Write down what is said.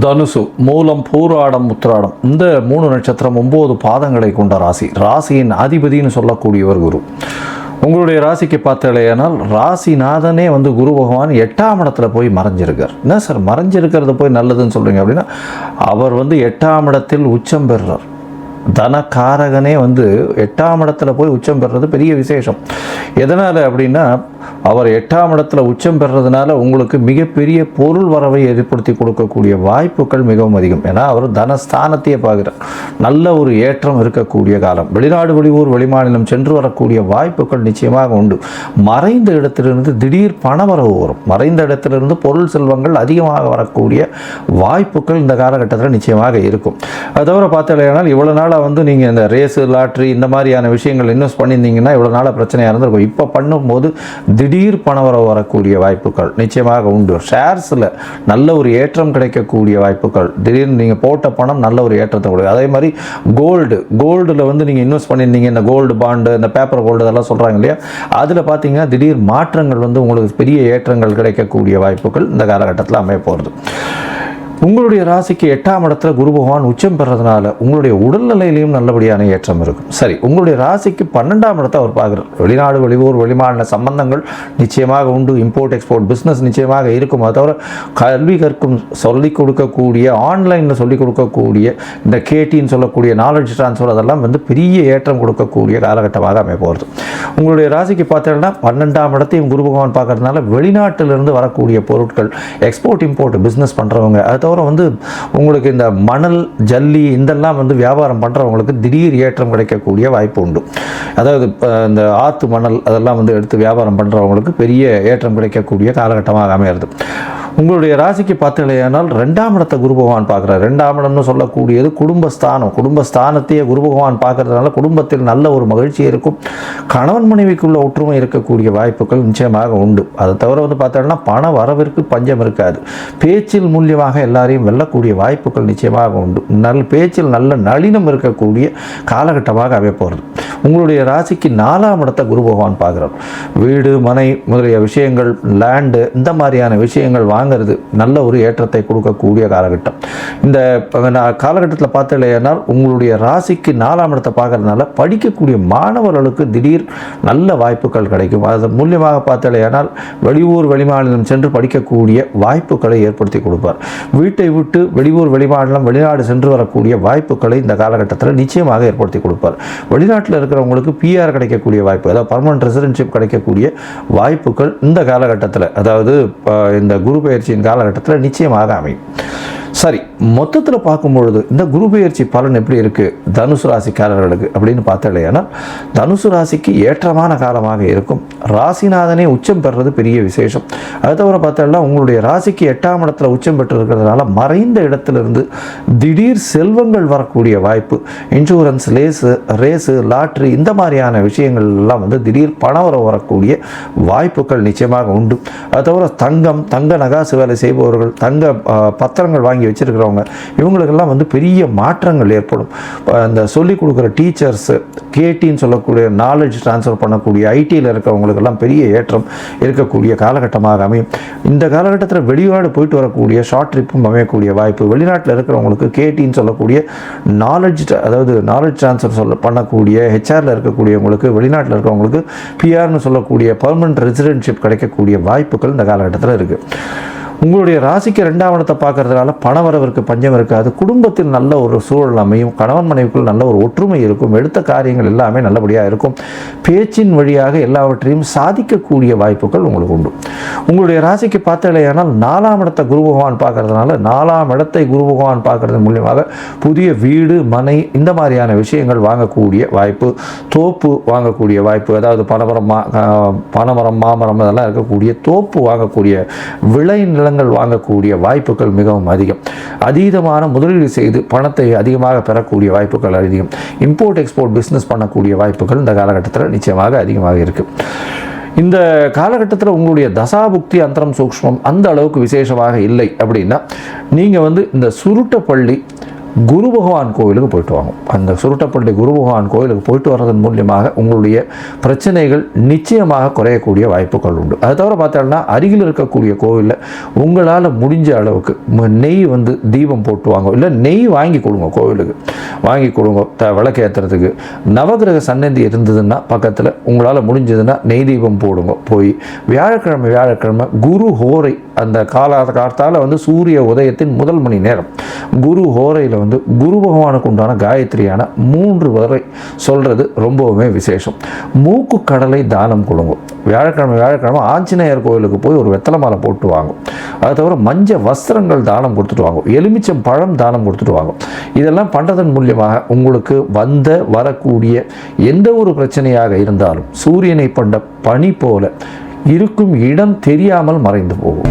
தனுசு, மூலம், பூராடம், உத்திராடம் இந்த 3 நட்சத்திரம் 9 பாதங்களை கொண்ட ராசி. ராசியின் அதிபதினு சொல்லக்கூடியவர் குரு. உங்களுடைய ராசிக்கு பார்த்தாலேனால் ராசிநாதனே குரு பகவான் 8ஆம் இடத்துல போய் மறைஞ்சிருக்கார். என்ன சார் மறைஞ்சிருக்கிறது போய் நல்லதுன்னு சொல்கிறீங்க அப்படின்னா, அவர் 8ஆம் இடத்தில் உச்சம் பெறுறார். தனக்காரகனே 8ஆம் இடத்துல போய் உச்சம் பெறுறது பெரிய விசேஷம். எதனால் அப்படின்னா, அவர் 8ஆம் இடத்துல உச்சம் பெறுறதுனால உங்களுக்கு மிகப்பெரிய பொருள் வரவை ஏற்படுத்தி கொடுக்கக்கூடிய வாய்ப்புகள் மிகவும் அதிகம். ஏன்னா அவர் தனஸ்தானத்தையே பார்க்குறார். நல்ல ஒரு ஏற்றம் இருக்கக்கூடிய காலம். வெளிநாடு, வெளியூர், வெளிமாநிலம் சென்று வரக்கூடிய வாய்ப்புகள் நிச்சயமாக உண்டு. மறைந்த இடத்திலிருந்து திடீர் பணவரவு வரும். மறைந்த இடத்திலிருந்து பொருள் செல்வங்கள் அதிகமாக வரக்கூடிய வாய்ப்புகள் இந்த காலகட்டத்தில் நிச்சயமாக இருக்கும். அது தவிர பார்த்தாலேனால் இவ்வளோ நாளாக நீங்கள் இந்த ரேஸு, லாட்ரி இந்த மாதிரியான விஷயங்கள் இன்வெஸ்ட் பண்ணியிருந்தீங்கன்னா இவ்வளோ நாளாக பிரச்சனையாக இருந்திருக்கும். இப்போ பண்ணும்போது திடீர் பணவரவு வரக்கூடிய வாய்ப்புகள் நிச்சயமாக உண்டு. ஷேர்ஸில் நல்ல ஒரு ஏற்றம் கிடைக்கக்கூடிய வாய்ப்புகள், திடீர்னு நீங்கள் போட்ட பணம் நல்ல ஒரு ஏற்றத்தை கொடுக்கும். அதே மாதிரி கோல்டில் நீங்கள் இன்வெஸ்ட் பண்ணியிருந்தீங்க, இந்த கோல்டு பாண்டு, இந்த பேப்பர் கோல்டு இதெல்லாம் சொல்கிறாங்க இல்லையா, அதில் பார்த்தீங்கன்னா திடீர் மாற்றங்கள் உங்களுக்கு பெரிய ஏற்றங்கள் கிடைக்கக்கூடிய வாய்ப்புகள் இந்த காலகட்டத்தில் அமைய போகிறது. உங்களுடைய ராசிக்கு 8ஆம் இடத்துல குரு பகவான் உச்சம் பெறதுனால உங்களுடைய உடல்நிலையிலையும் நல்லபடியான ஏற்றம் இருக்கும். சரி, உங்களுடைய ராசிக்கு 12ஆம் இடத்தை அவர் பார்க்குறார். வெளிநாடு, வெளியூர், வெளிமாநில சம்பந்தங்கள் நிச்சயமாக உண்டு. இம்போர்ட் எக்ஸ்போர்ட் பிஸ்னஸ் நிச்சயமாக இருக்கும். அது தவிர கல்வி கற்கும் சொல்லிக் கொடுக்கக்கூடிய, ஆன்லைனில் சொல்லிக் கொடுக்கக்கூடிய இந்த கேட்டின்னு சொல்லக்கூடிய நாலேஜ் ட்ரான்ஸ்ஃபர் அதெல்லாம் பெரிய ஏற்றம் கொடுக்கக்கூடிய காலகட்டமாக அமைய போகிறது. உங்களுடைய ராசிக்கு பார்த்தீங்கன்னா 12ஆம் இடத்தையும் குரு பகவான் பார்க்கறதுனால வெளிநாட்டிலிருந்து வரக்கூடிய பொருட்கள், எக்ஸ்போர்ட் இம்போர்ட் பிஸ்னஸ் பண்ணுறவங்க, அது தவிர உங்களுக்கு இந்த மணல், ஜல்லி இதெல்லாம் வியாபாரம் பண்ணுறவங்களுக்கு திடீர் ஏற்றம் கிடைக்கக்கூடிய வாய்ப்பு உண்டு. அதாவது இந்த ஆற்று மணல் அதெல்லாம் எடுத்து வியாபாரம் பண்ணுறவங்களுக்கு பெரிய ஏற்றம் கிடைக்கக்கூடிய காலகட்டமாக அமையிறது. உங்களுடைய ராசிக்கு பார்த்தீங்கன்னா 2ஆம் இடத்தை குரு பகவான் பார்க்குறார். 2ஆம் இடம்னு சொல்லக்கூடியது குடும்பஸ்தானம். குடும்பஸ்தானத்தையே குரு பகவான் பார்க்கறதுனால குடும்பத்தில் நல்ல ஒரு மகிழ்ச்சி இருக்கும். கணவன் மனைவிக்குள்ள ஒற்றுமை இருக்கக்கூடிய வாய்ப்புகள் நிச்சயமாக உண்டு. அதை தவிர பார்த்தோம்னா பண வரவிற்கு பஞ்சம் இருக்காது. பேச்சில் மூலியமாக எல்லாரையும் வெல்லக்கூடிய வாய்ப்புகள் நிச்சயமாக உண்டு. பேச்சில் நல்ல நளினம் இருக்கக்கூடிய காலகட்டமாக அமைய போகிறது. உங்களுடைய ராசிக்கு 4ஆம் இடத்தை குரு பகவான் பார்க்குறார். வீடு, மனை முதலிய விஷயங்கள், லேண்டு இந்த மாதிரியான விஷயங்கள் வாங்கிறது நல்ல ஒரு ஏற்றத்தை கொடுக்கக்கூடிய காலகட்டம். இந்த காலகட்டத்தில் பார்த்தீங்கன்னா உங்களுடைய ராசிக்கு 4ஆம் இடத்தை பார்க்கறதுனால படிக்கக்கூடிய மாணவர்களுக்கு திடீர் நல்ல வாய்ப்புகள் கிடைக்கும். அதன் மூலியமாக பார்த்தீங்கன்னா வெளியூர், வெளிமாநிலம் சென்று படிக்கக்கூடிய வாய்ப்புகளை ஏற்படுத்தி கொடுப்பார். வீட்டை விட்டு வெளியூர், வெளிமாநிலம், வெளிநாடு சென்று வரக்கூடிய வாய்ப்புகளை இந்த காலகட்டத்தில் நிச்சயமாக ஏற்படுத்தி கொடுப்பார். வெளிநாட்டில் இருக்கிறவங்களுக்கு பிஆர் கிடைக்கக்கூடிய வாய்ப்பு, அதாவது பர்மனன்ட் ரெசிடென்ஷிப் கிடைக்கக்கூடிய வாய்ப்புகள் இந்த காலகட்டத்தில், அதாவது இந்த குரு பயிற்சியின் காலகட்டத்தில் நிச்சயமாக அமையும். சரி, மொத்தத்தில் பார்க்கும்பொழுது இந்த குரு பயிற்சி பலன் எப்படி இருக்குது தனுசு ராசிக்காரர்களுக்கு அப்படின்னு பார்த்தாலேனா, தனுசு ராசிக்கு ஏற்றமான காலமாக இருக்கும். ராசிநாதனே உச்சம் பெறுறது பெரிய விசேஷம். அது தவிர பார்த்தாலும் உங்களுடைய ராசிக்கு 8ஆம் இடத்துல உச்சம் பெற்று இருக்கிறதுனால மறைந்த இடத்திலிருந்து திடீர் செல்வங்கள் வரக்கூடிய வாய்ப்பு. இன்சூரன்ஸ், ரேஸு, லாட்ரி இந்த மாதிரியான விஷயங்கள் எல்லாம் திடீர் பணம் வரக்கூடிய வாய்ப்புகள் நிச்சயமாக உண்டு. அது தவிர தங்க நகாசு வேலை செய்பவர்கள், தங்க பத்திரங்கள் வாங்கி வச்சிருக்கிறவங்க, இவங்களுக்கெல்லாம் பெரிய மாற்றங்கள் ஏற்படும். இந்த சொல்லிக் கொடுக்குற டீச்சர்ஸ், கேட்டின்னு சொல்லக்கூடிய நாலேஜ் ட்ரான்ஸ்ஃபர் பண்ணக்கூடிய ஐடியில் இருக்கிறவங்களுக்கெல்லாம் பெரிய ஏற்றம் இருக்கக்கூடிய காலகட்டமாக அமையும். இந்த காலகட்டத்தில் வெளிநாடு போயிட்டு வரக்கூடிய ஷார்ட் ட்ரிப்பும் அமையக்கூடிய வாய்ப்பு. வெளிநாட்டில் இருக்கிறவங்களுக்கு கேட்டின்னு சொல்லக்கூடிய அதாவது நாலேஜ் ட்ரான்ஸ்ஃபர் பண்ணக்கூடிய ஹெச்ஆரில் இருக்கக்கூடியவங்களுக்கு, வெளிநாட்டில் இருக்கிறவங்களுக்கு பிஆர்னு சொல்லக்கூடிய பர்மனன்ட் ரெசிடென்ஷிப் கிடைக்கக்கூடிய வாய்ப்புகள் இந்த காலகட்டத்தில் இருக்குது. உங்களுடைய ராசிக்கு 2ஆம் இடத்தை பார்க்கறதுனால பணவரவிற்கு பஞ்சம் இருக்காது. குடும்பத்தில் நல்ல ஒரு சூழல் அமையும். கணவன் மனைவிக்குள் நல்ல ஒரு ஒற்றுமை இருக்கும். எடுத்த காரியங்கள் எல்லாமே நல்லபடியாக இருக்கும். பேச்சின் வழியாக எல்லாவற்றையும் சாதிக்கக்கூடிய வாய்ப்புகள் உங்களுக்கு உண்டு. உங்களுடைய ராசிக்கு பார்த்தாலேயானால் 4ஆம் இடத்தை குரு பகவான் பார்க்கறதுனால 4ஆம் இடத்தை குரு பகவான் பார்க்கறது மூலியமாக புதிய வீடு, மனை இந்த மாதிரியான விஷயங்கள் வாங்கக்கூடிய வாய்ப்பு, தோப்பு வாங்கக்கூடிய வாய்ப்பு, அதாவது பனமரம், மாமரம் இதெல்லாம் இருக்கக்கூடிய தோப்பு வாங்கக்கூடிய, விளை நிலங்கள் வாங்கக்கூடிய வாய்ப்புகள் மிகவும் அதிகம். அதீதமான முதலீடு செய்து பணத்தை அதிகமாக பெறக்கூடிய வாய்ப்புகள் அதிகம். இம்போர்ட் எக்ஸ்போர்ட் பிஸ்னஸ் பண்ணக்கூடிய வாய்ப்புகள் இந்த காலகட்டத்தில் நிச்சயமாக அதிகமாக இருக்குது. இந்த காலகட்டத்தில் உங்களுடைய தசாபுக்தி அந்தரம் சூக்ஷ்மம் அந்த அளவுக்கு விசேஷமாக இல்லை அப்படின்னா, நீங்கள் இந்த சுருட்டப்பள்ளி, குரு பகவான் கோவிலுக்கு போயிட்டு வாங்க. அந்த சுருட்டப்பள்ளி குரு பகவான் கோவிலுக்கு போயிட்டு வர்றதன் மூலியமாக உங்களுடைய பிரச்சனைகள் நிச்சயமாக குறையக்கூடிய வாய்ப்புகள் உண்டு. அது தவிர பார்த்தோம்னா அருகில் இருக்கக்கூடிய கோவிலில் உங்களால் முடிஞ்ச அளவுக்கு நெய் வந்து தீபம் போட்டு வாங்க, இல்லை நெய் வாங்கி கொடுங்க, கோவிலுக்கு வாங்கி கொடுங்க விளக்கு ஏற்றுறதுக்கு. நவகிரக சன்னதி இருந்ததுன்னா பக்கத்தில் உங்களால் முடிஞ்சதுன்னா நெய் தீபம் போடுங்க. போய் வியாழக்கிழமை குரு ஹோரை, அந்த காலத்தால் வந்து சூரிய உதயத்தின் முதல் மணி நேரம் குரு ஹோரையில் வந்து குரு பகவானுக்கு உண்டான காயத்ரியான 3 வரை சொல்கிறது ரொம்பவுமே விசேஷம். மூக்கு கடலை தானம் கொடுங்க. வியாழக்கிழமை ஆஞ்சநேயர் கோவிலுக்கு போய் ஒரு வெத்தலை மாலை போட்டு வாங்கும். அது தவிர மஞ்சள் வஸ்திரங்கள் தானம் கொடுத்துட்டு வாங்கும். எலுமிச்சம் பழம் தானம் கொடுத்துட்டு வாங்கும். இதெல்லாம் பண்ணுறதன் மூலியமாக உங்களுக்கு வரக்கூடிய எந்த ஒரு பிரச்சனையாக இருந்தாலும் சூரியனை பண்ட பனி போல இருக்கும் இடம் தெரியாமல் மறைந்து போகும்.